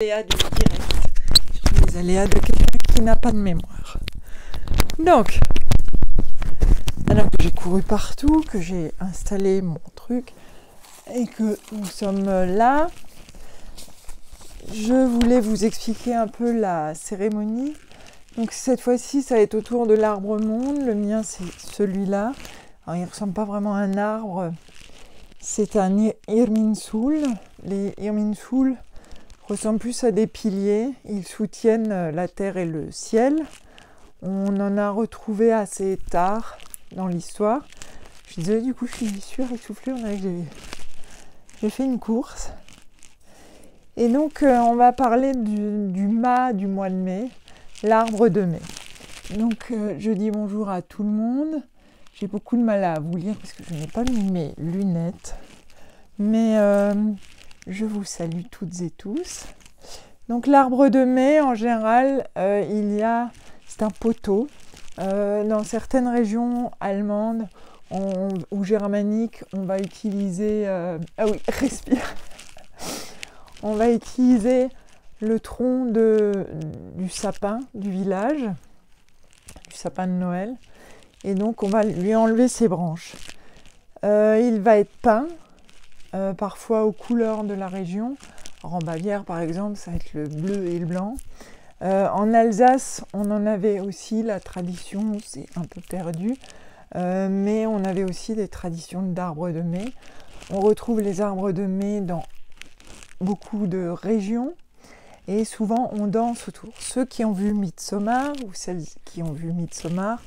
aléas du direct, sur les aléas de quelqu'un qui n'a pas de mémoire. Donc, alors que j'ai couru partout, que j'ai installé mon truc et que nous sommes là, je voulais vous expliquer un peu la cérémonie. Donc cette fois-ci, ça va être autour de l'arbre monde. Le mien, c'est celui-là. Alors, il ne ressemble pas vraiment à un arbre. C'est un Irminsul. Les Irminsul ressemblent plus à des piliers. Ils soutiennent la terre et le ciel. On en a retrouvé assez tard dans l'histoire. Je disais, du coup, je suis suressoufflée. On dirait que j'ai fait une course. Et donc, on va parler du mât du mois de mai, l'arbre de mai. Donc, je dis bonjour à tout le monde. J'ai beaucoup de mal à vous lire parce que je n'ai pas mis mes lunettes. Mais je vous salue toutes et tous. Donc, l'arbre de mai, en général, c'est un poteau. Dans certaines régions allemandes ou germaniques, on va utiliser... Ah oui, respire. On va utiliser le tronc du sapin du village, du sapin de Noël, et donc on va lui enlever ses branches. Il va être peint, parfois aux couleurs de la région. Alors en Bavière, par exemple, ça va être le bleu et le blanc. En Alsace, on en avait aussi la tradition, c'est un peu perdu, mais on avait aussi des traditions d'arbres de mai. On retrouve les arbres de mai dans beaucoup de régions et souvent on danse autour. Ceux qui ont vu Midsommar ou celles qui ont vu Midsommar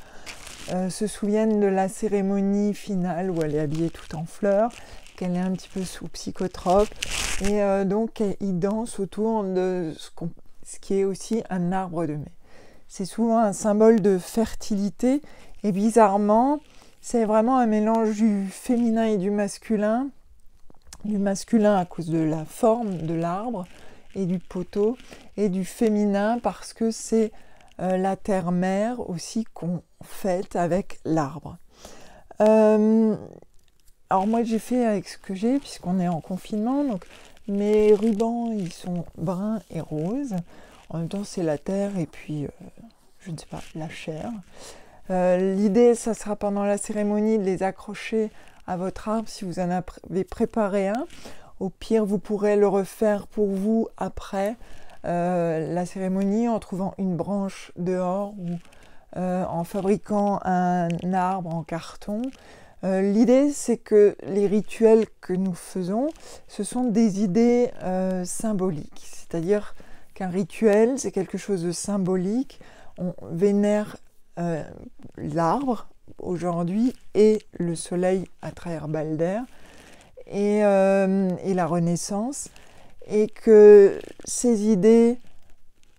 se souviennent de la cérémonie finale où elle est habillée toute en fleurs, qu'elle est un petit peu sous psychotrope et donc ils dansent autour de ce qui est aussi un arbre de mai. C'est souvent un symbole de fertilité et bizarrement c'est vraiment un mélange du féminin et du masculin à cause de la forme de l'arbre et du poteau, et du féminin parce que c'est la terre-mère aussi qu'on fête avec l'arbre. Alors moi j'ai fait avec ce que j'ai, puisqu'on est en confinement, donc mes rubans ils sont bruns et roses. En même temps c'est la terre et puis, je ne sais pas, la chair. L'idée, ça sera pendant la cérémonie de les accrocher à votre arbre si vous en avez préparé un. Au pire, vous pourrez le refaire pour vous après la cérémonie en trouvant une branche dehors ou en fabriquant un arbre en carton. L'idée, c'est que les rituels que nous faisons, ce sont des idées symboliques. C'est-à-dire qu'un rituel, c'est quelque chose de symbolique. On vénère l'arbre aujourd'hui et le soleil à travers Balder et la Renaissance, et que ces idées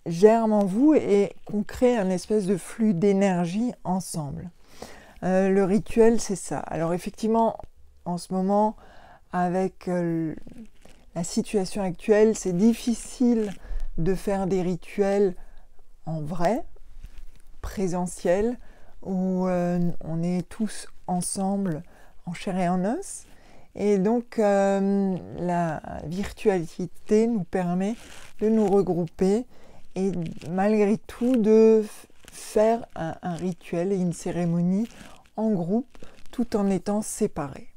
germent en vous et qu'on crée un espèce de flux d'énergie ensemble. Le rituel, c'est ça. Alors effectivement, en ce moment, avec la situation actuelle, c'est difficile de faire des rituels en vrai, présentiel, où on est tous ensemble en chair et en os. Et donc la virtualité nous permet de nous regrouper et malgré tout de faire un rituel et une cérémonie en groupe tout en étant séparés.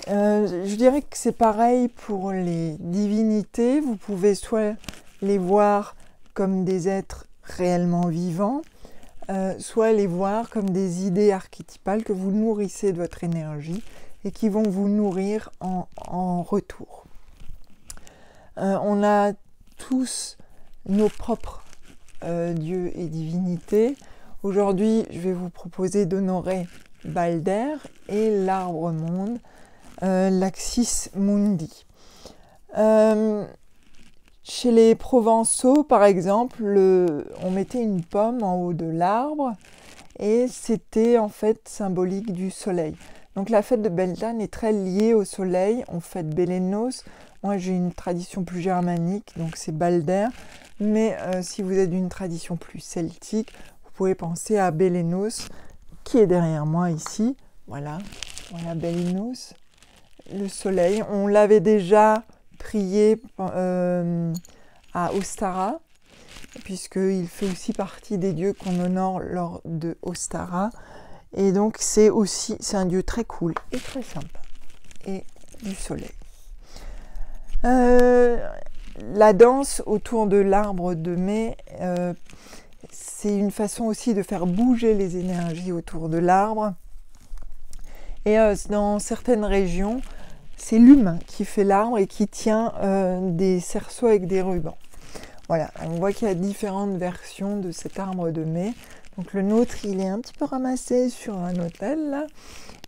Je dirais que c'est pareil pour les divinités. Vous pouvez soit les voir comme des êtres réellement vivants, soit les voir comme des idées archétypales que vous nourrissez de votre énergie et qui vont vous nourrir en retour. On a tous nos propres dieux et divinités. Aujourd'hui, je vais vous proposer d'honorer Balder et l'arbre monde, l'Axis Mundi. Chez les Provençaux, par exemple, on mettait une pomme en haut de l'arbre et c'était en fait symbolique du soleil. Donc la fête de Beltane est très liée au soleil. On fête Belenos. Moi j'ai une tradition plus germanique, donc c'est Balder. Mais si vous êtes d'une tradition plus celtique, vous pouvez penser à Belenos, qui est derrière moi ici. Voilà Belenos, le soleil. On l'avait déjà prié à Ostara, puisqu'il fait aussi partie des dieux qu'on honore lors de Ostara. Et donc c'est un dieu très cool et très sympa, et du soleil. La danse autour de l'arbre de mai, c'est une façon aussi de faire bouger les énergies autour de l'arbre. Et dans certaines régions, c'est l'humain qui fait l'arbre et qui tient des cerceaux avec des rubans. Voilà, on voit qu'il y a différentes versions de cet arbre de mai. Donc le nôtre, il est un petit peu ramassé sur un autel là,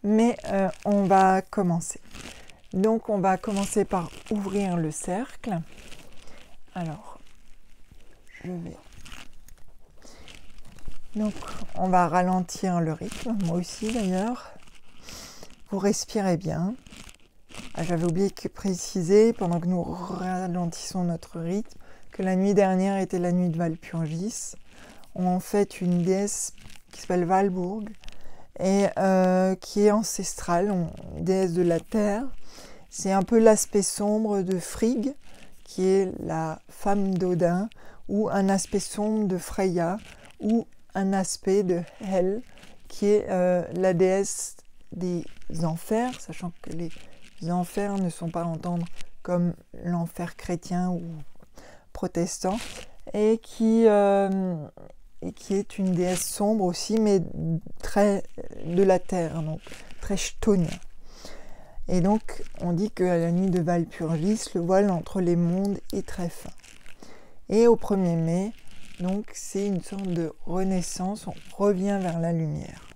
mais on va commencer. Donc on va commencer par ouvrir le cercle. Alors, je vais... Donc on va ralentir le rythme, moi aussi d'ailleurs. Vous respirez bien. Ah, j'avais oublié de préciser, pendant que nous ralentissons notre rythme, que la nuit dernière était la nuit de Walpurgis. On fête une déesse qui s'appelle Valbourg et qui est ancestrale, une déesse de la terre. C'est un peu l'aspect sombre de Frigg, qui est la femme d'Odin, ou un aspect sombre de Freya, ou un aspect de Hel, qui est la déesse des enfers, sachant que les enfers ne sont pas à entendre comme l'enfer chrétien ou protestant, et qui est une déesse sombre aussi, mais très de la terre, donc très chthonien. Et donc, on dit qu'à la nuit de Walpurgis, le voile entre les mondes est très fin. Et au 1er mai, donc, c'est une sorte de renaissance, on revient vers la lumière.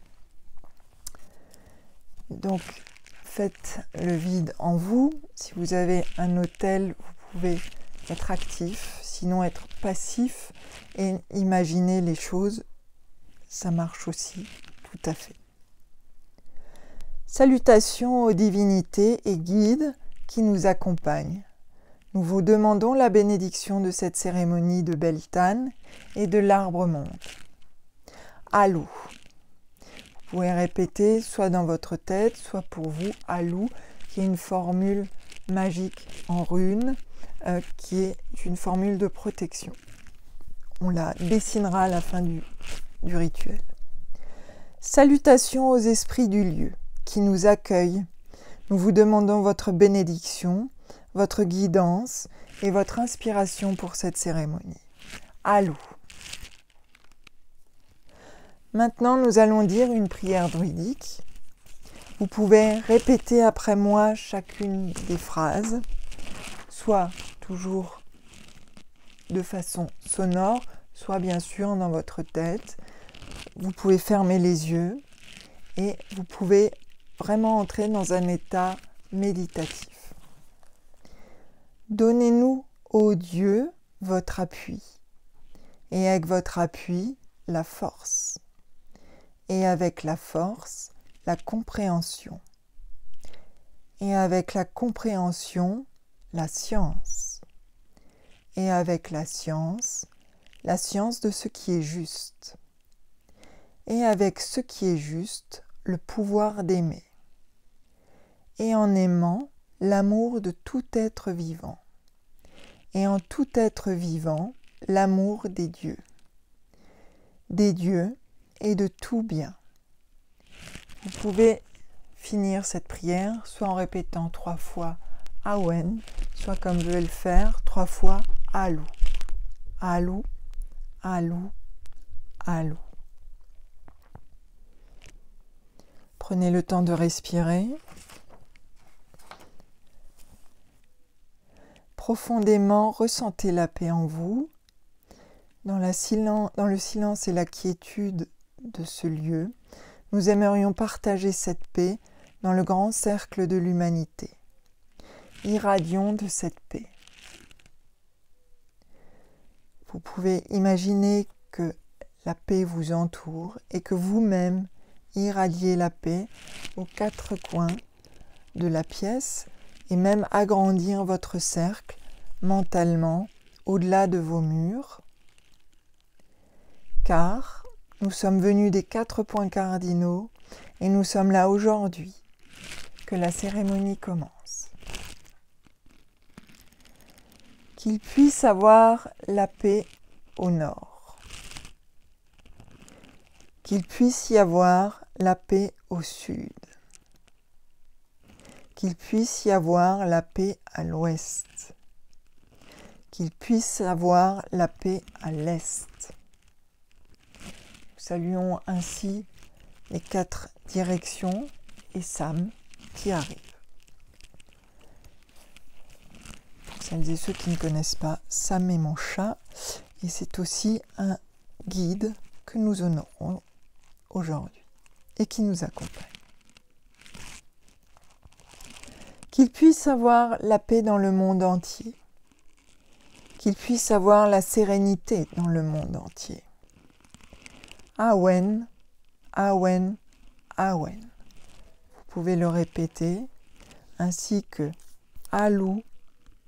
Donc, faites le vide en vous. Si vous avez un autel, vous pouvez être actif, sinon être passif et imaginer les choses, ça marche aussi tout à fait. Salutations aux divinités et guides qui nous accompagnent. Nous vous demandons la bénédiction de cette cérémonie de Beltane et de l'arbre monde. Alou. Vous pouvez répéter soit dans votre tête, soit pour vous, Alou, qui est une formule magique en runes, qui est une formule de protection. On la dessinera à la fin du rituel. Salutations aux esprits du lieu qui nous accueillent. Nous vous demandons votre bénédiction, votre guidance et votre inspiration pour cette cérémonie. Alou. Maintenant, nous allons dire une prière druidique. Vous pouvez répéter après moi chacune des phrases, soit toujours de façon sonore, soit bien sûr dans votre tête. Vous pouvez fermer les yeux et vous pouvez vraiment entrer dans un état méditatif. Donnez-nous, ô Dieu, votre appui, et avec votre appui, la force, et avec la force, la compréhension, et avec la compréhension, la science, et avec la science de ce qui est juste, et avec ce qui est juste, le pouvoir d'aimer, et en aimant, l'amour de tout être vivant, et en tout être vivant, l'amour des dieux et de tout bien. Vous pouvez finir cette prière soit en répétant 3 fois Awen, soit comme je vais le faire 3 fois Alou. Alou, Alou, Alou. Prenez le temps de respirer. Profondément, ressentez la paix en vous, dans le silence et la quiétude de ce lieu. Nous aimerions partager cette paix dans le grand cercle de l'humanité. Irradions de cette paix. Vous pouvez imaginer que la paix vous entoure et que vous-même irradiez la paix aux 4 coins de la pièce et même agrandir votre cercle mentalement au-delà de vos murs. Car nous sommes venus des 4 points cardinaux et nous sommes là aujourd'hui que la cérémonie commence. Qu'il puisse avoir la paix au nord. Qu'il puisse y avoir la paix au sud. Qu'il puisse y avoir la paix à l'ouest. Qu'il puisse avoir la paix à l'est. Nous saluons ainsi les 4 directions et Sam qui arrive. Pour celles et ceux qui ne connaissent pas, Sam est mon chat et c'est aussi un guide que nous honorons aujourd'hui et qui nous accompagne. Qu'il puisse avoir la paix dans le monde entier. Qu'il puisse avoir la sérénité dans le monde entier. Awen, Awen, Awen. Vous pouvez le répéter, ainsi que Alou,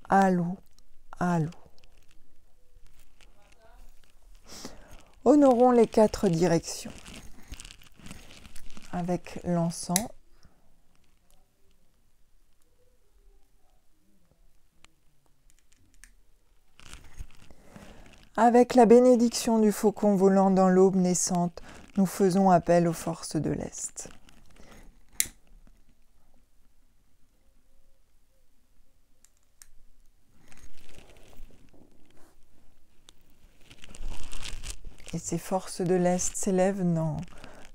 Alou, Alou. Honorons les 4 directions avec l'encens. Avec la bénédiction du faucon volant dans l'aube naissante, nous faisons appel aux forces de l'Est. Et ces forces de l'Est s'élèvent dans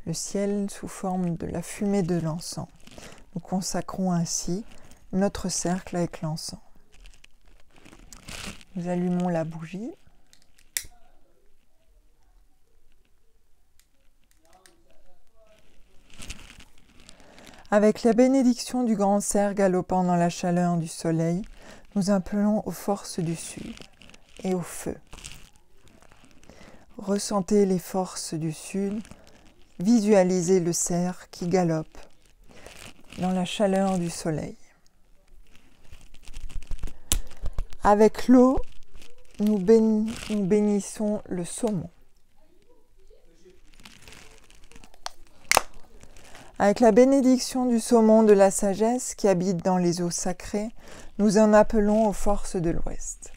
le ciel sous forme de la fumée de l'encens. Nous consacrons ainsi notre cercle avec l'encens. Nous allumons la bougie. Avec la bénédiction du grand cerf galopant dans la chaleur du soleil, nous appelons aux forces du sud et au feu. Ressentez les forces du sud, visualisez le cerf qui galope dans la chaleur du soleil. Avec l'eau, nous bénissons le saumon. Avec la bénédiction du saumon de la sagesse qui habite dans les eaux sacrées, nous en appelons aux forces de l'Ouest.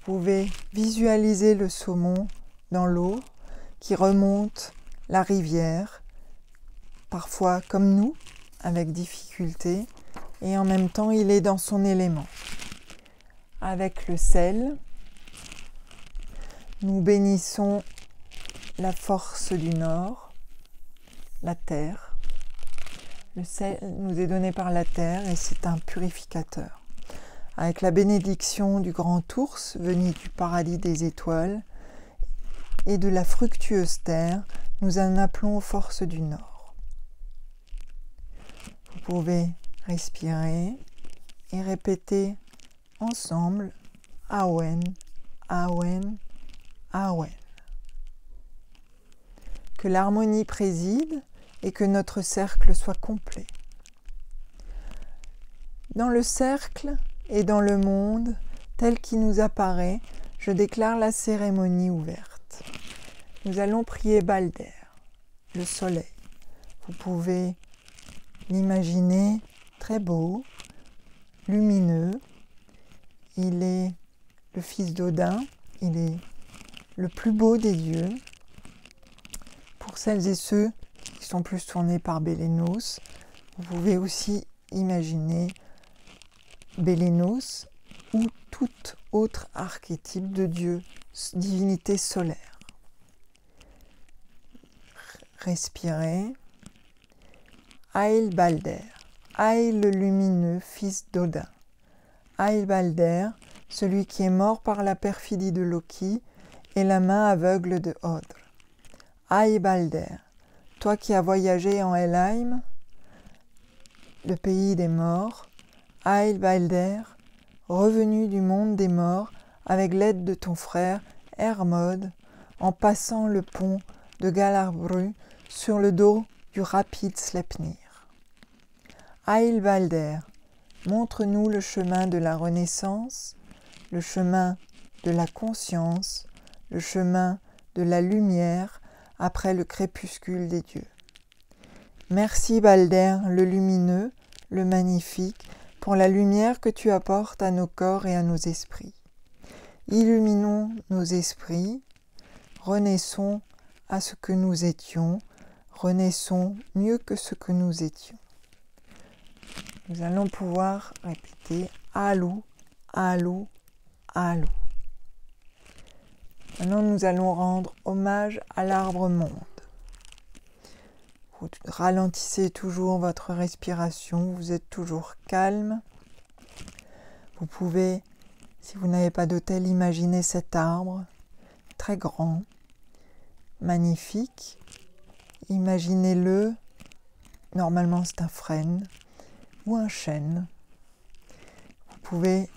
Vous pouvez visualiser le saumon dans l'eau qui remonte la rivière, parfois comme nous, avec difficulté, et en même temps il est dans son élément. Avec le sel, nous bénissons la force du nord, la terre. Le sel nous est donné par la terre et c'est un purificateur. Avec la bénédiction du grand ours venu du paradis des étoiles et de la fructueuse terre, nous en appelons aux forces du nord. Vous pouvez respirer et répéter ensemble Awen, Awen, Awen. Que l'harmonie préside et que notre cercle soit complet. Dans le cercle et dans le monde tel qu'il nous apparaît, je déclare la cérémonie ouverte. Nous allons prier Balder, le soleil. Vous pouvez l'imaginer très beau, lumineux. Il est le fils d'Odin, il est le plus beau des dieux. Pour celles et ceux qui sont plus tournés par Bélénos, vous pouvez aussi imaginer Bélénos ou tout autre archétype de dieu, divinité solaire. Respirez. Aïl Balder, Aïl le lumineux, fils d'Odin. Aïl Balder, celui qui est mort par la perfidie de Loki et la main aveugle de Odr. Aïl Balder, toi qui as voyagé en Helheim, le pays des morts, Aïl Balder, revenu du monde des morts avec l'aide de ton frère Hermod, en passant le pont de Galarbru sur le dos du rapide Sleipnir. Aïl Balder, montre-nous le chemin de la renaissance, le chemin de la conscience, le chemin de la lumière après le crépuscule des dieux. Merci Balder, le lumineux, le magnifique, pour la lumière que tu apportes à nos corps et à nos esprits. Illuminons nos esprits, renaissons à ce que nous étions, renaissons mieux que ce que nous étions. Nous allons pouvoir répéter Allô, Allô, Allô. Maintenant, nous allons rendre hommage à l'arbre monde. Vous ralentissez toujours votre respiration, vous êtes toujours calme. Vous pouvez, si vous n'avez pas d'autel, imaginer cet arbre très grand, magnifique. Imaginez-le, normalement c'est un frêne ou un chêne. Vous pouvez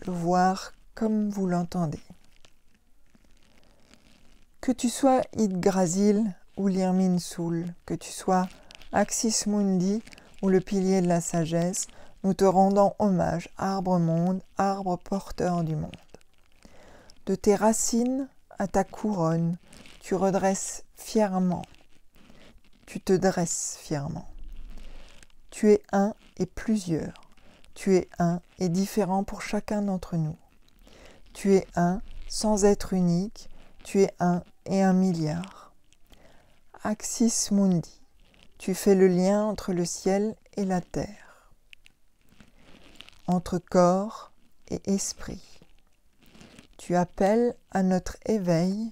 le voir comme vous l'entendez. Que tu sois Yggdrasil ou l'Irminsul, que tu sois Axis Mundi ou le pilier de la sagesse, nous te rendons hommage, arbre monde, arbre porteur du monde. De tes racines à ta couronne, tu redresses fièrement, tu te dresses fièrement. Tu es un et plusieurs, tu es un et différent pour chacun d'entre nous. Tu es un sans être unique, tu es un et un milliard. Axis Mundi, tu fais le lien entre le ciel et la terre, entre corps et esprit. Tu appelles à notre éveil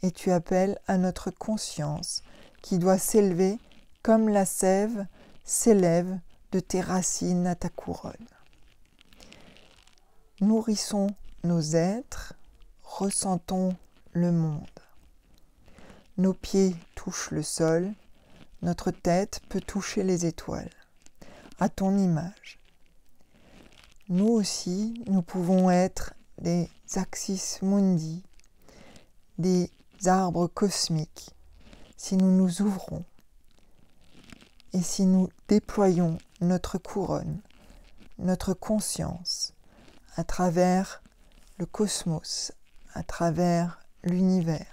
et tu appelles à notre conscience qui doit s'élever comme la sève s'élève de tes racines à ta couronne. Nourrissons nos êtres, ressentons le monde. Nos pieds touchent le sol, notre tête peut toucher les étoiles, à ton image. Nous aussi, nous pouvons être des Axis Mundi, des arbres cosmiques, si nous nous ouvrons et si nous déployons notre couronne, notre conscience à travers le cosmos, à travers l'univers,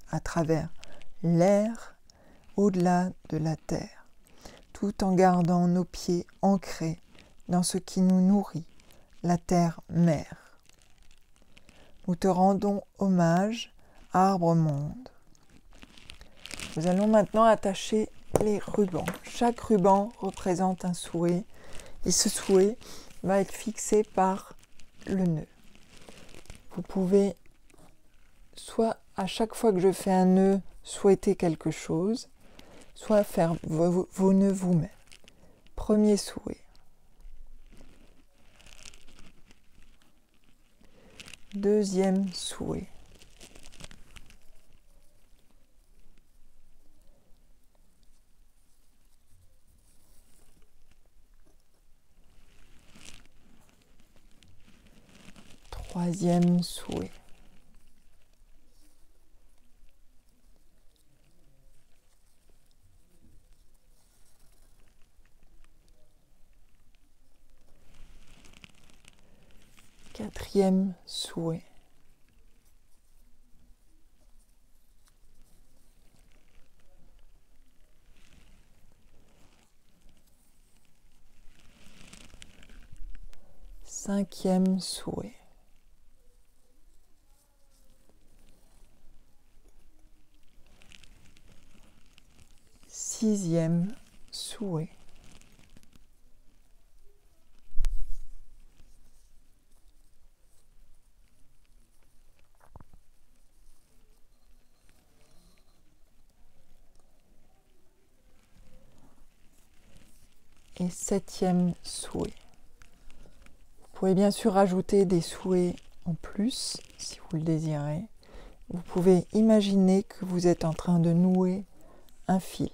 à travers l'air au-delà de la terre, tout en gardant nos pieds ancrés dans ce qui nous nourrit, la terre-mère. Nous te rendons hommage, arbre monde. Nous allons maintenant attacher les rubans. Chaque ruban représente un souhait et ce souhait va être fixé par le nœud. Vous pouvez soit à chaque fois que je fais un nœud souhaiter quelque chose, soit faire vos nœuds vous-même. Premier souhait. Deuxième souhait. Troisième souhait. Quatrième souhait. Cinquième souhait. Sixième souhait. Et septième souhait. Vous pouvez bien sûr ajouter des souhaits en plus si vous le désirez. Vous pouvez imaginer que vous êtes en train de nouer un fil.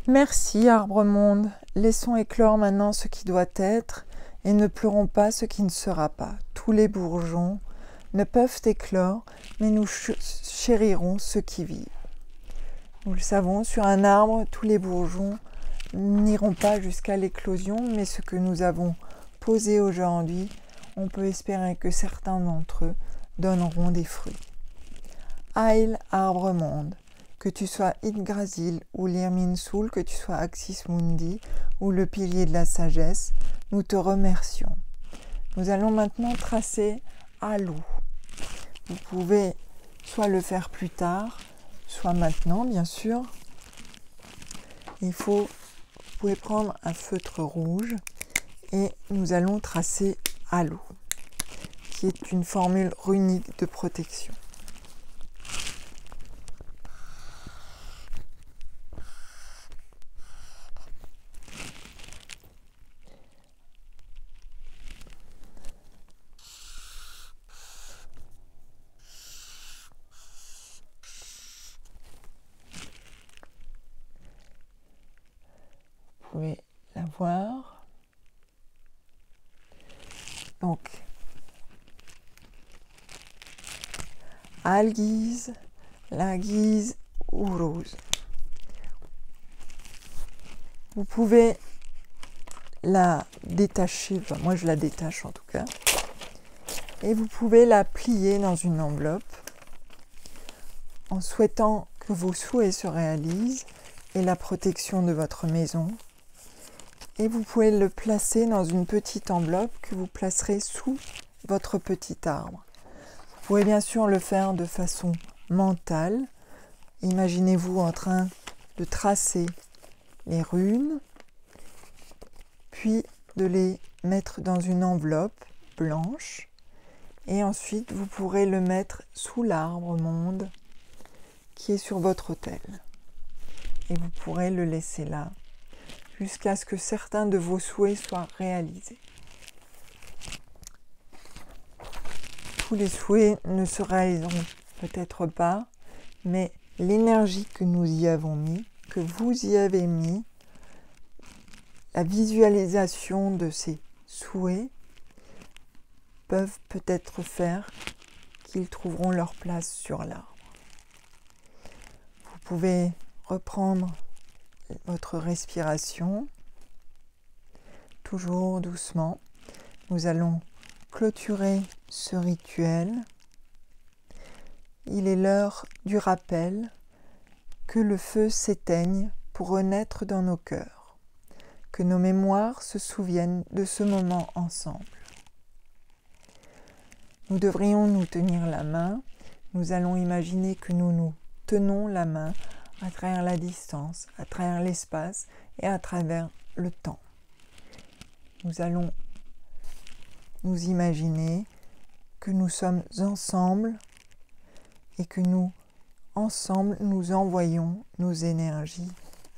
Merci arbre monde, laissons éclore maintenant ce qui doit être et ne pleurons pas ce qui ne sera pas. Tous les bourgeons ne peuvent éclore, mais nous chérirons ceux qui vivent. Nous le savons, sur un arbre, tous les bourgeons n'iront pas jusqu'à l'éclosion, mais ce que nous avons posé aujourd'hui, on peut espérer que certains d'entre eux donneront des fruits. Aïe, arbre monde, Que tu sois Yggdrasil ou l'Irminsul, que tu sois Axis Mundi ou le pilier de la sagesse, nous te remercions. Nous allons maintenant tracer Alu. Vous pouvez soit le faire plus tard, soit maintenant, bien sûr. Vous pouvez prendre un feutre rouge et nous allons tracer Alu, qui est une formule runique de protection. Vous pouvez la voir. Donc, Algiz, Lagiz ou Rose. Vous pouvez la détacher, enfin, moi je la détache en tout cas, et vous pouvez la plier dans une enveloppe en souhaitant que vos souhaits se réalisent et la protection de votre maison. Et vous pouvez le placer dans une petite enveloppe que vous placerez sous votre petit arbre. Vous pouvez bien sûr le faire de façon mentale. Imaginez-vous en train de tracer les runes, puis de les mettre dans une enveloppe blanche. Et ensuite, vous pourrez le mettre sous l'arbre monde qui est sur votre autel. Et vous pourrez le laisser là, jusqu'à ce que certains de vos souhaits soient réalisés. Tous les souhaits ne se réaliseront peut-être pas, mais l'énergie que nous y avons mis, que vous y avez mis, la visualisation de ces souhaits peuvent peut-être faire qu'ils trouveront leur place sur l'arbre. Vous pouvez reprendre votre respiration, toujours doucement. Nous allons clôturer ce rituel. Il est l'heure du rappel que le feu s'éteigne pour renaître dans nos cœurs, que nos mémoires se souviennent de ce moment ensemble. Nous devrions nous tenir la main. Nous allons imaginer que nous nous tenons la main à travers la distance, à travers l'espace et à travers le temps. Nous allons nous imaginer que nous sommes ensemble et que nous, ensemble, nous envoyons nos énergies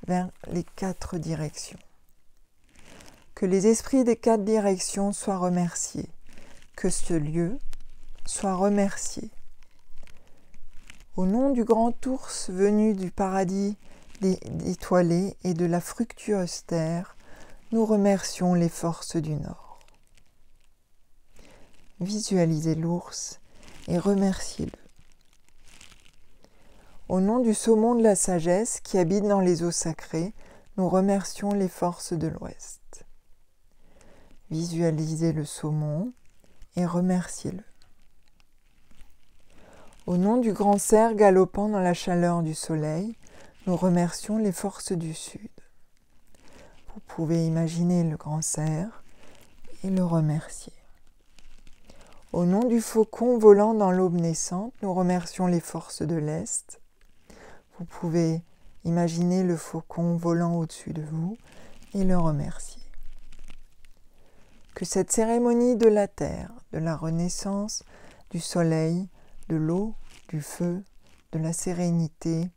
vers les 4 directions. Que les esprits des 4 directions soient remerciés, que ce lieu soit remercié. Au nom du grand ours venu du paradis étoilé et de la fructueuse terre, nous remercions les forces du Nord. Visualisez l'ours et remerciez-le. Au nom du saumon de la sagesse qui habite dans les eaux sacrées, nous remercions les forces de l'Ouest. Visualisez le saumon et remerciez-le. Au nom du grand cerf galopant dans la chaleur du soleil, nous remercions les forces du Sud. Vous pouvez imaginer le grand cerf et le remercier. Au nom du faucon volant dans l'aube naissante, nous remercions les forces de l'Est. Vous pouvez imaginer le faucon volant au-dessus de vous et le remercier. Que cette cérémonie de la terre, de la renaissance, du soleil, de l'eau, du feu, de la sérénité,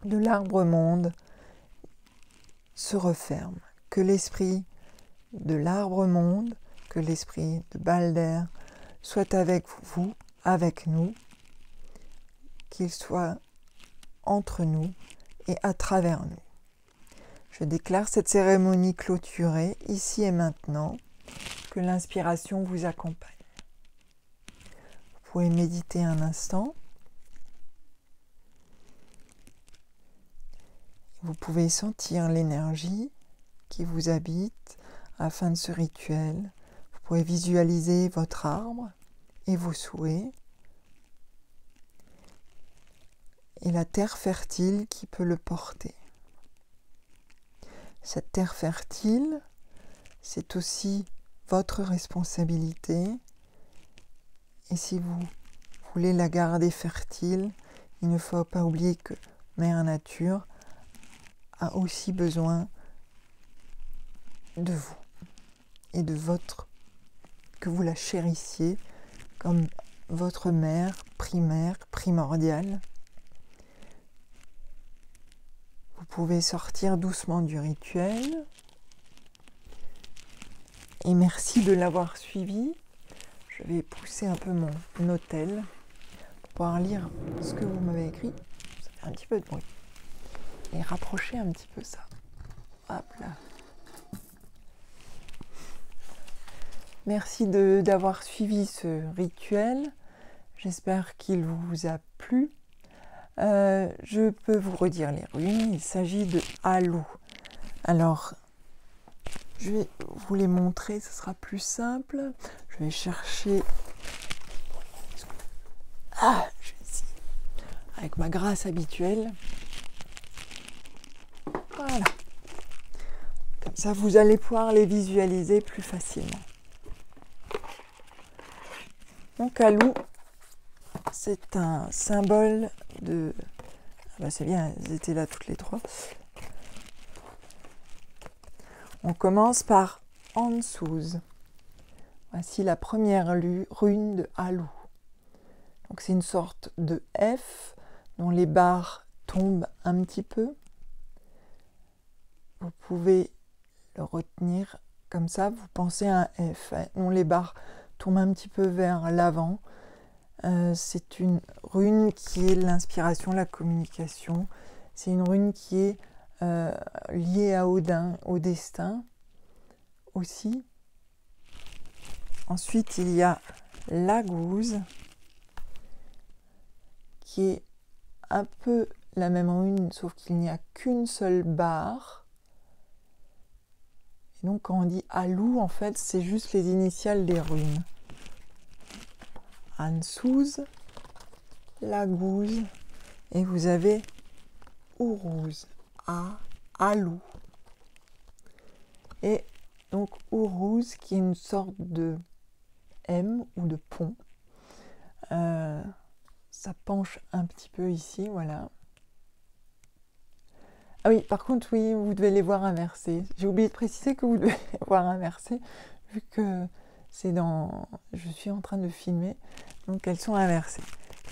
de l'arbre monde se referme. Que l'esprit de l'arbre monde, que l'esprit de Balder soit avec vous, avec nous, qu'il soit entre nous et à travers nous. Je déclare cette cérémonie clôturée ici et maintenant, que l'inspiration vous accompagne. Vous pouvez méditer un instant. Vous pouvez sentir l'énergie qui vous habite à la fin de ce rituel. Vous pouvez visualiser votre arbre et vos souhaits. et la terre fertile qui peut le porter. Cette terre fertile, c'est aussi votre responsabilité. Et si vous voulez la garder fertile, il ne faut pas oublier que Mère Nature a aussi besoin de vous et de que vous la chérissiez comme votre mère primaire, primordiale. Vous pouvez sortir doucement du rituel. Et merci de l'avoir suivi. Je vais pousser un peu mon hôtel pour pouvoir lire ce que vous m'avez écrit. Ça fait un petit peu de bruit. Et rapprocher un petit peu ça. Hop là. Merci d'avoir suivi ce rituel. J'espère qu'il vous a plu. Je peux vous redire les runes. Il s'agit de Alu. Alors, je vais vous les montrer, ce sera plus simple. Je vais chercher... je vais essayer. Avec ma grâce habituelle. Voilà. Comme ça, vous allez pouvoir les visualiser plus facilement. Donc, Alu, c'est un symbole de... c'est bien, elles étaient là toutes les trois. On commence par Ansuz. Voici la première rune de Alu. Donc c'est une sorte de F dont les barres tombent un petit peu. Vous pouvez le retenir comme ça, vous pensez à un F, dont les barres tombent un petit peu vers l'avant. C'est une rune qui est l'inspiration, la communication. C'est une rune qui est liée à Odin, au destin aussi. Ensuite, il y a la gouze, qui est un peu la même rune, sauf qu'il n'y a qu'une seule barre. Et donc, quand on dit Alu, en fait, c'est juste les initiales des runes. Ansuz, la gouze, et vous avez Uruz, Alu. Et donc Uruz, qui est une sorte de M ou de pont. Ça penche un petit peu ici, voilà. Ah oui, par contre, oui, vous devez les voir inversés. J'ai oublié de préciser que vous devez les voir inversés, vu que c'est dans... Je suis en train de filmer, donc elles sont inversées.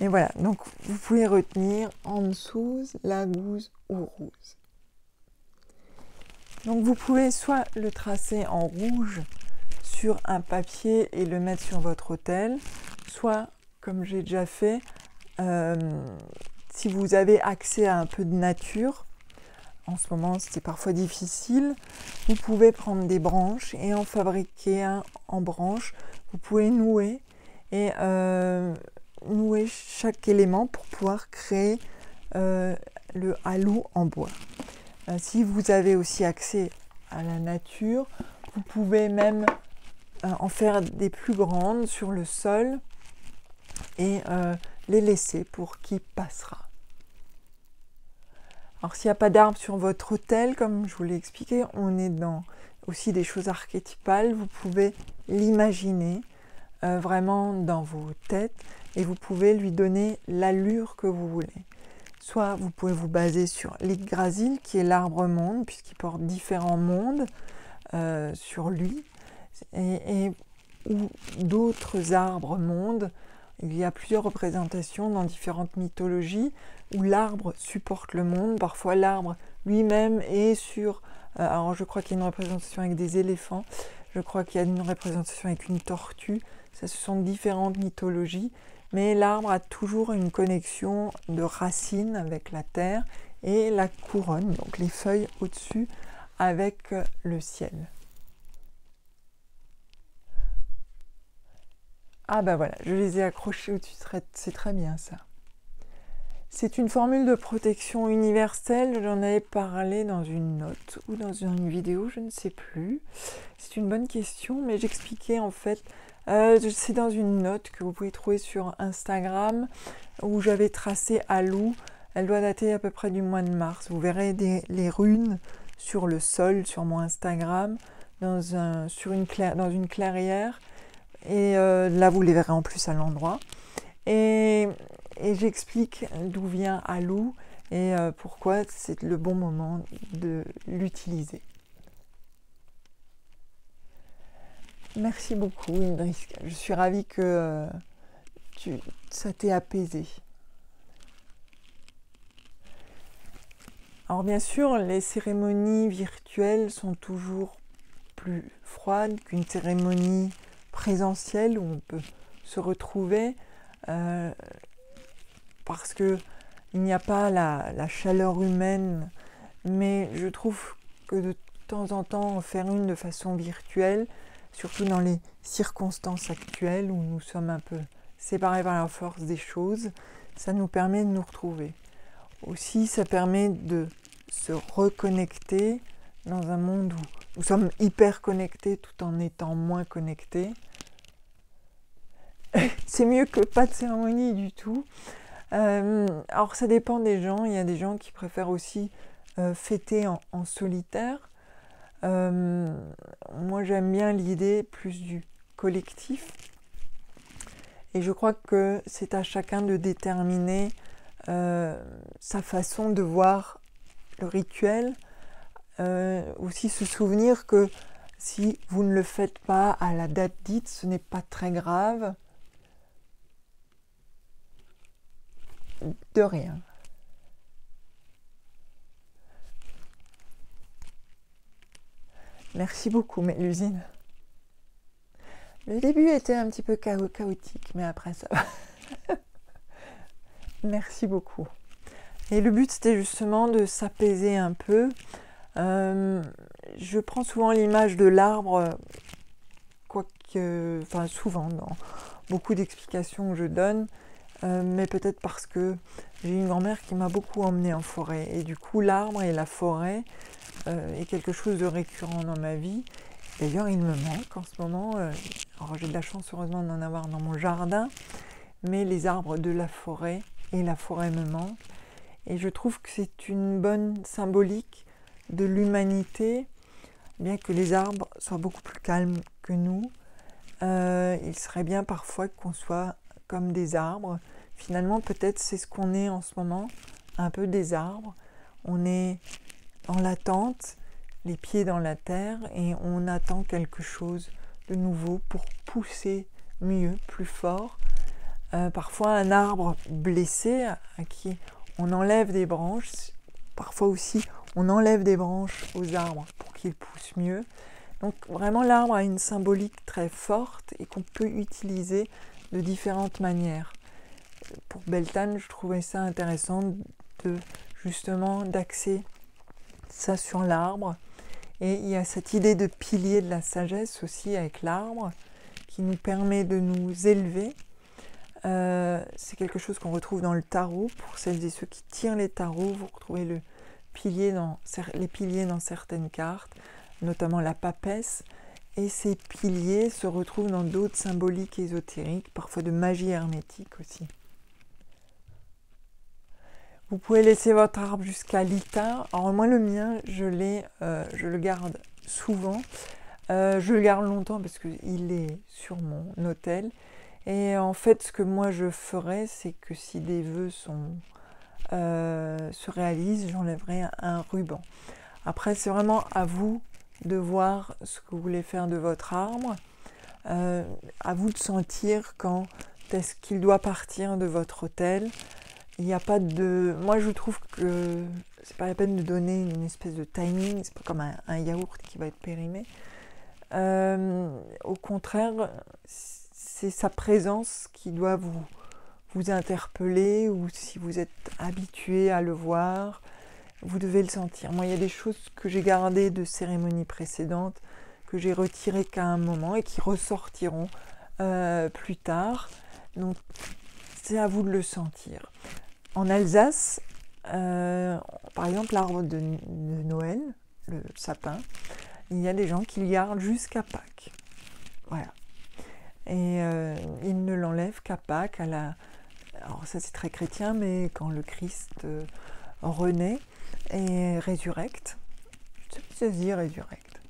Et voilà, donc vous pouvez retenir Ansuz, la gouze, Uruz. Donc vous pouvez soit le tracer en rouge sur un papier et le mettre sur votre autel, soit, comme j'ai déjà fait, si vous avez accès à un peu de nature, en ce moment c'est parfois difficile, vous pouvez prendre des branches et en fabriquer un en branche. Vous pouvez nouer et nouer chaque élément pour pouvoir créer le Alu en bois. Si vous avez aussi accès à la nature, vous pouvez même en faire des plus grandes sur le sol et les laisser pour qui passera. Alors s'il n'y a pas d'arbre sur votre autel, comme je vous l'ai expliqué, on est dans aussi des choses archétypales. Vous pouvez l'imaginer vraiment dans vos têtes et vous pouvez lui donner l'allure que vous voulez. Soit vous pouvez vous baser sur l'Yggdrasil, qui est l'arbre monde, puisqu'il porte différents mondes sur lui, ou d'autres arbres mondes. Il y a plusieurs représentations dans différentes mythologies où l'arbre supporte le monde. Parfois l'arbre lui-même est sur... alors je crois qu'il y a une représentation avec des éléphants, je crois qu'il y a une représentation avec une tortue. Ça, ce sont différentes mythologies. Mais l'arbre a toujours une connexion de racines avec la terre et la couronne, donc les feuilles au-dessus, avec le ciel. Ah ben voilà, je les ai accrochés au-dessus, c'est très bien ça. C'est une formule de protection universelle, j'en avais parlé dans une note ou dans une vidéo, je ne sais plus. C'est une bonne question, mais j'expliquais en fait, c'est dans une note que vous pouvez trouver sur Instagram, où j'avais tracé Alu, Elle doit dater à peu près du mois de mars. Vous verrez les runes sur le sol, sur mon Instagram, dans une clairière. Et là, vous les verrez en plus à l'endroit. Et j'explique d'où vient Alou et pourquoi c'est le bon moment de l'utiliser. Merci beaucoup, Idriss. Je suis ravie que ça t'ait apaisé. Alors bien sûr, les cérémonies virtuelles sont toujours plus froides qu'une cérémonie présentielle où on peut se retrouver parce que il n'y a pas la chaleur humaine, mais je trouve que de temps en temps en faire une de façon virtuelle, surtout dans les circonstances actuelles où nous sommes un peu séparés par la force des choses, ça nous permet de nous retrouver. Aussi, ça permet de se reconnecter dans un monde où nous sommes hyper connectés tout en étant moins connectés. C'est mieux que pas de cérémonie du tout. Alors ça dépend des gens. Il y a des gens qui préfèrent aussi fêter en solitaire. Moi j'aime bien l'idée plus du collectif. Et je crois que c'est à chacun de déterminer sa façon de voir le rituel. Aussi se souvenir que si vous ne le faites pas à la date dite, ce n'est pas très grave. De rien. Merci beaucoup, Mélusine. Le début était un petit peu chaotique, mais après ça va. Merci beaucoup. Et le but, c'était justement de s'apaiser un peu. Je prends souvent l'image de l'arbre, souvent dans beaucoup d'explications que je donne, mais peut-être parce que j'ai une grand-mère qui m'a beaucoup emmenée en forêt. Et du coup, l'arbre et la forêt est quelque chose de récurrent dans ma vie. D'ailleurs, il me manque en ce moment. Alors, j'ai de la chance, heureusement, d'en avoir dans mon jardin, mais les arbres de la forêt et la forêt me manquent. Et je trouve que c'est une bonne symbolique de l'humanité, bien que les arbres soient beaucoup plus calmes que nous. Il serait bien parfois qu'on soit comme des arbres. Finalement, peut-être c'est ce qu'on est en ce moment, un peu des arbres. On est en l'attente, les pieds dans la terre, et on attend quelque chose de nouveau pour pousser mieux, plus fort. Parfois un arbre blessé à qui on enlève des branches, parfois aussi on enlève des branches aux arbres pour qu'ils poussent mieux. Donc vraiment l'arbre a une symbolique très forte et qu'on peut utiliser de différentes manières. Pour Beltane, je trouvais ça intéressant d'axer ça sur l'arbre. Et il y a cette idée de pilier de la sagesse aussi avec l'arbre qui nous permet de nous élever. C'est quelque chose qu'on retrouve dans le tarot. Pour celles et ceux qui tirent les tarots, vous retrouvez les piliers dans certaines cartes, notamment la papesse. Et ces piliers se retrouvent dans d'autres symboliques ésotériques, parfois de magie hermétique aussi. Vous pouvez laisser votre arbre jusqu'à l'Ita. Alors moi le mien, je le garde souvent. Je le garde longtemps parce qu'il est sur mon autel. Et en fait, ce que moi je ferais, c'est que si des vœux se réalisent, j'enlèverai un ruban. Après, c'est vraiment à vous de voir ce que vous voulez faire de votre arbre. À vous de sentir quand est-ce qu'il doit partir de votre autel. Il n'y a pas de... Moi, je trouve que c'est pas la peine de donner une espèce de timing. C'est pas comme un yaourt qui va être périmé. Au contraire, c'est sa présence qui doit vous interpeller, ou si vous êtes habitué à le voir, vous devez le sentir. Moi, il y a des choses que j'ai gardées de cérémonies précédentes, que j'ai retirées qu'à un moment et qui ressortiront plus tard. Donc, c'est à vous de le sentir. En Alsace, par exemple, l'arbre de Noël, le sapin, il y a des gens qui le gardent jusqu'à Pâques. Voilà. Et ils ne l'enlèvent qu'à Pâques, alors ça c'est très chrétien, mais quand le Christ renaît et résurrecte, ça se dit résurrecte.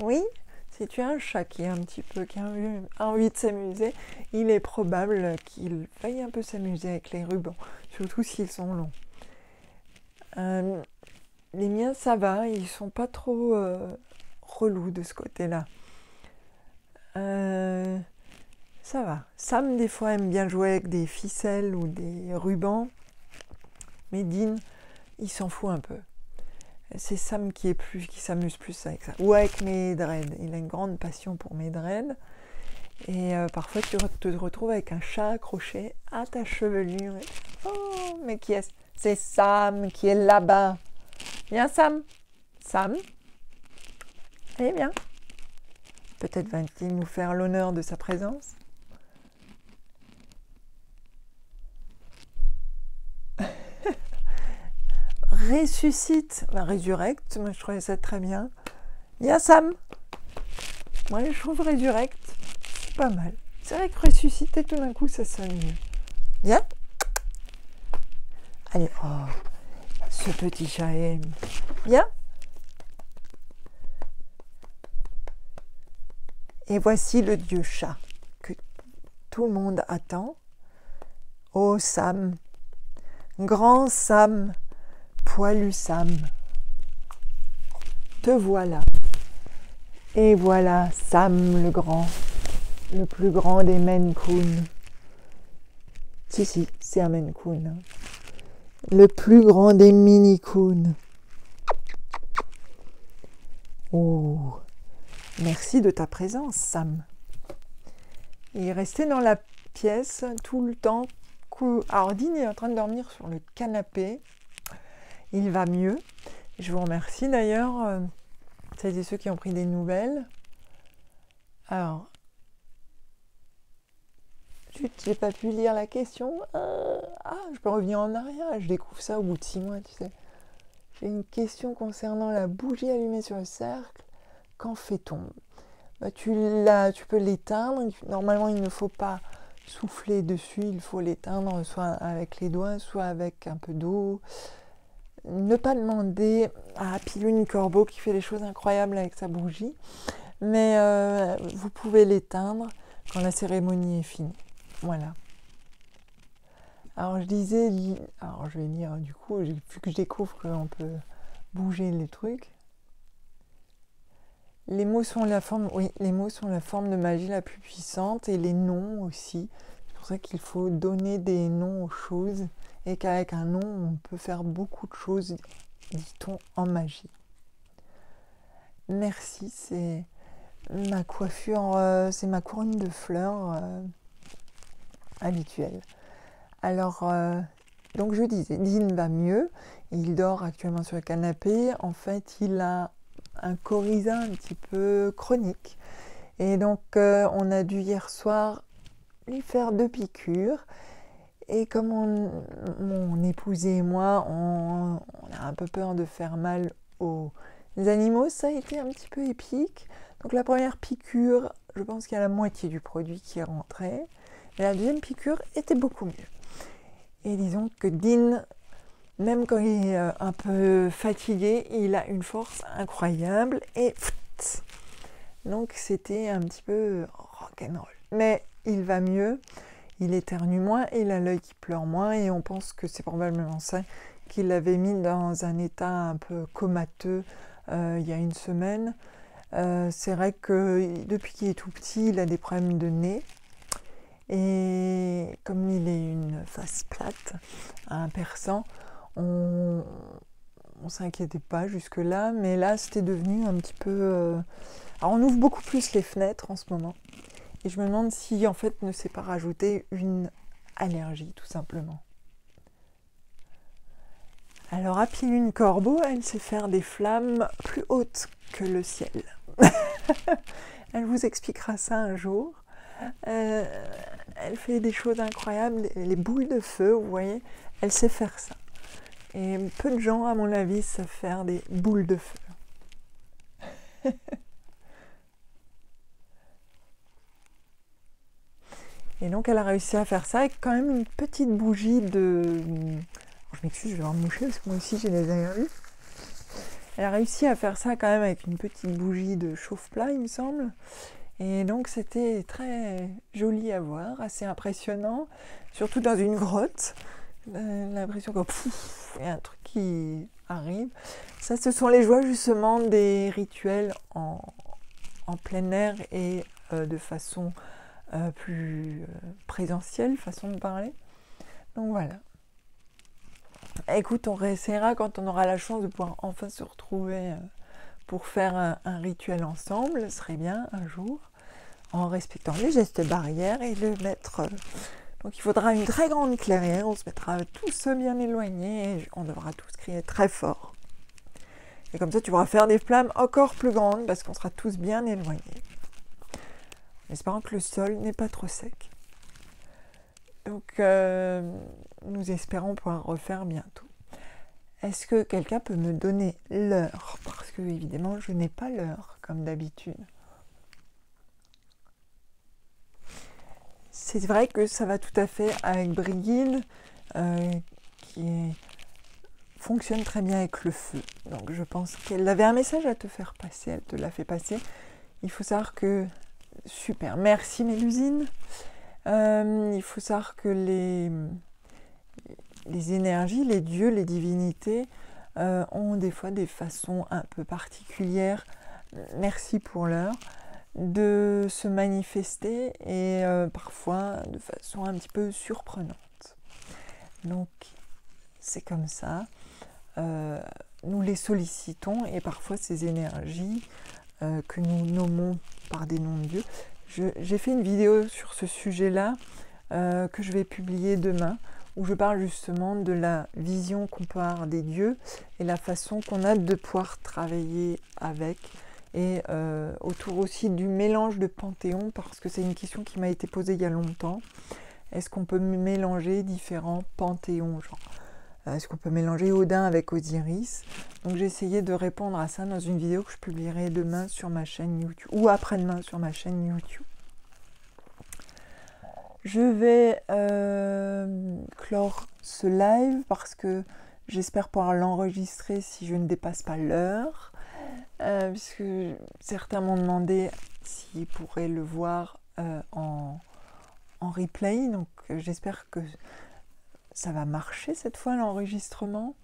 Oui, si tu as un chat qui est un petit peu, qui a envie de s'amuser, il est probable qu'il veuille un peu s'amuser avec les rubans, surtout s'ils sont longs. Les miens, ça va, ils sont pas trop relous de ce côté-là. Ça va. Sam, des fois, aime bien jouer avec des ficelles ou des rubans, mais Dean, il s'en fout un peu. C'est Sam qui s'amuse plus avec ça. Ou avec mes dreads. Il a une grande passion pour mes dreads. Et parfois, tu te retrouves avec un chat accroché à ta chevelure. Oh, mais qui est-ce? C'est Sam qui est là-bas. Viens, Sam. Sam. Eh bien. Peut-être va-t-il nous faire l'honneur de sa présence. Ressuscite, résurrecte, moi je trouvais ça très bien. Viens Sam. Moi je trouve résurrecte, c'est pas mal. C'est vrai que ressusciter tout d'un coup ça sonne mieux. Viens. Allez, oh, ce petit chat aime. Viens. Et voici le dieu chat que tout le monde attend. Oh Sam, grand Sam, poilu Sam, te voilà. Et voilà Sam le grand, le plus grand des Maine Coon. Si, c'est un Maine Coon. Hein. Le plus grand des Mini Coon. Oh, merci de ta présence, Sam. Il est resté dans la pièce tout le temps. Alors, Dean est en train de dormir sur le canapé. Il va mieux. Je vous remercie d'ailleurs, celles et ceux qui ont pris des nouvelles. Alors, j'ai pas pu lire la question. Je peux revenir en arrière. Je découvre ça au bout de 6 mois, tu sais. J'ai une question concernant la bougie allumée sur le cercle. Qu'en fait-on? Tu peux l'éteindre. Normalement, il ne faut pas souffler dessus. Il faut l'éteindre soit avec les doigts, soit avec un peu d'eau. Ne pas demander à Pilune Corbeau qui fait des choses incroyables avec sa bougie. Mais vous pouvez l'éteindre quand la cérémonie est finie. Voilà. Alors je disais, je vais lire du coup, vu que je découvre qu'on peut bouger les trucs. Les mots sont la forme de magie la plus puissante et les noms aussi. C'est pour ça qu'il faut donner des noms aux choses et qu'avec un nom, on peut faire beaucoup de choses, dit-on, en magie. Merci, c'est ma coiffure, c'est ma couronne de fleurs habituelle. Alors, donc je disais, Dean va mieux, il dort actuellement sur le canapé. En fait, il a un coryza un petit peu chronique. Et donc, on a dû hier soir lui faire 2 piqûres. Et comme mon épousé et moi, on a un peu peur de faire mal aux animaux, ça a été un petit peu épique. Donc la première piqûre, je pense qu'il y a la moitié du produit qui est rentré. Et la deuxième piqûre était beaucoup mieux. Et disons que Dean, même quand il est un peu fatigué, il a une force incroyable. Et donc c'était un petit peu rock'n'roll. Mais il va mieux. Il éternue moins, il a l'œil qui pleure moins et on pense que c'est probablement ça qui l'avait mis dans un état un peu comateux il y a 1 semaine. C'est vrai que depuis qu'il est tout petit, il a des problèmes de nez. Et comme il est une face plate, un perçant, on s'inquiétait pas jusque-là, mais là c'était devenu un petit peu... Alors on ouvre beaucoup plus les fenêtres en ce moment. Et je me demande si en fait ne s'est pas rajouté une allergie tout simplement. Alors à Pilune Corbeau, elle sait faire des flammes plus hautes que le ciel. Elle vous expliquera ça un jour. Elle fait des choses incroyables, les boules de feu, vous voyez, elle sait faire ça. Et peu de gens, à mon avis, savent faire des boules de feu. Et donc elle a réussi à faire ça avec quand même une petite bougie de... Je m'excuse, je vais avoir moucher parce que moi aussi j'ai les allergies. Elle a réussi à faire ça quand même avec une petite bougie de chauffe-plat, il me semble. Et donc c'était très joli à voir, assez impressionnant, surtout dans une grotte. L'impression que il y a un truc qui arrive. Ça, ce sont les joies justement des rituels en plein air et de façon plus présentielle, façon de parler. Donc voilà. Écoute, on réessayera quand on aura la chance de pouvoir enfin se retrouver pour faire un rituel ensemble. Ce serait bien un jour, en respectant les gestes barrières et le mettre... Donc il faudra une très grande clairière, on se mettra tous bien éloignés et on devra tous crier très fort. Et comme ça tu pourras faire des flammes encore plus grandes parce qu'on sera tous bien éloignés. En espérant que le sol n'est pas trop sec. Donc nous espérons pouvoir refaire bientôt. Est-ce que quelqu'un peut me donner l'heure? Parce que évidemment je n'ai pas l'heure comme d'habitude. C'est vrai que ça va tout à fait avec Brigitte, qui fonctionne très bien avec le feu. Donc je pense qu'elle avait un message à te faire passer, elle te l'a fait passer. Il faut savoir que... Super, merci Mélusine. Il faut savoir que les énergies, les dieux, les divinités ont des fois des façons un peu particulières, merci pour l'heure, de se manifester et parfois de façon un petit peu surprenante. Donc c'est comme ça, nous les sollicitons et parfois ces énergies que nous nommons par des noms de dieux. J'ai fait une vidéo sur ce sujet-là que je vais publier demain, où je parle justement de la vision qu'on peut avoir des dieux et la façon qu'on a de pouvoir travailler avec, et autour aussi du mélange de panthéons, parce que c'est une question qui m'a été posée il y a longtemps. Est-ce qu'on peut mélanger différents panthéons, genre est-ce qu'on peut mélanger Odin avec Osiris? Donc j'ai essayé de répondre à ça dans une vidéo que je publierai demain sur ma chaîne YouTube, ou après-demain sur ma chaîne YouTube. Je vais clore ce live parce que j'espère pouvoir l'enregistrer si je ne dépasse pas l'heure, puisque certains m'ont demandé s'ils pourraient le voir en replay, donc j'espère que ça va marcher cette fois l'enregistrement.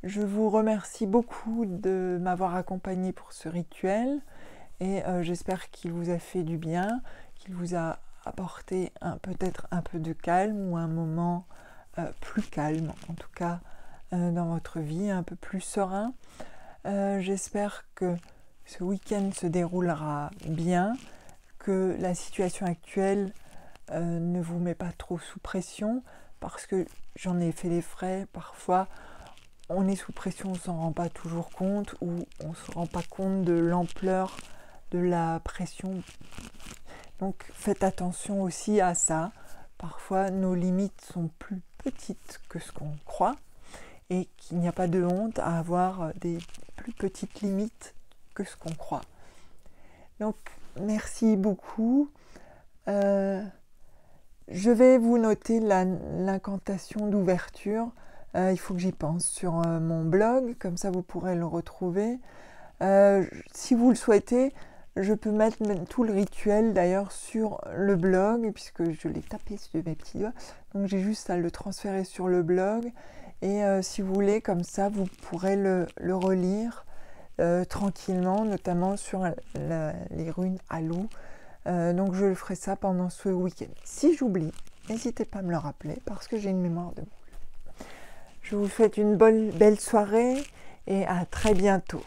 Je vous remercie beaucoup de m'avoir accompagné pour ce rituel et j'espère qu'il vous a fait du bien, qu'il vous a apporté peut-être un peu de calme ou un moment plus calme, en tout cas dans votre vie, un peu plus serein. J'espère que ce week-end se déroulera bien, que la situation actuelle ne vous met pas trop sous pression, parce que j'en ai fait les frais. Parfois on est sous pression, on ne s'en rend pas toujours compte, ou on ne se rend pas compte de l'ampleur de la pression. Donc faites attention aussi à ça. Parfois nos limites sont plus petites que ce qu'on croit, et qu'il n'y a pas de honte à avoir des plus petites limites que ce qu'on croit. Donc merci beaucoup. Je vais vous noter l'incantation d'ouverture. Il faut que j'y pense sur mon blog, comme ça vous pourrez le retrouver. Si vous le souhaitez, je peux mettre tout le rituel d'ailleurs sur le blog, puisque je l'ai tapé sur mes petits doigts. Donc j'ai juste à le transférer sur le blog. Et si vous voulez, comme ça, vous pourrez le relire tranquillement, notamment sur les runes Alou. Donc je ferai ça pendant ce week-end. Si j'oublie, n'hésitez pas à me le rappeler, parce que j'ai une mémoire de moule. Je vous souhaite une belle soirée et à très bientôt.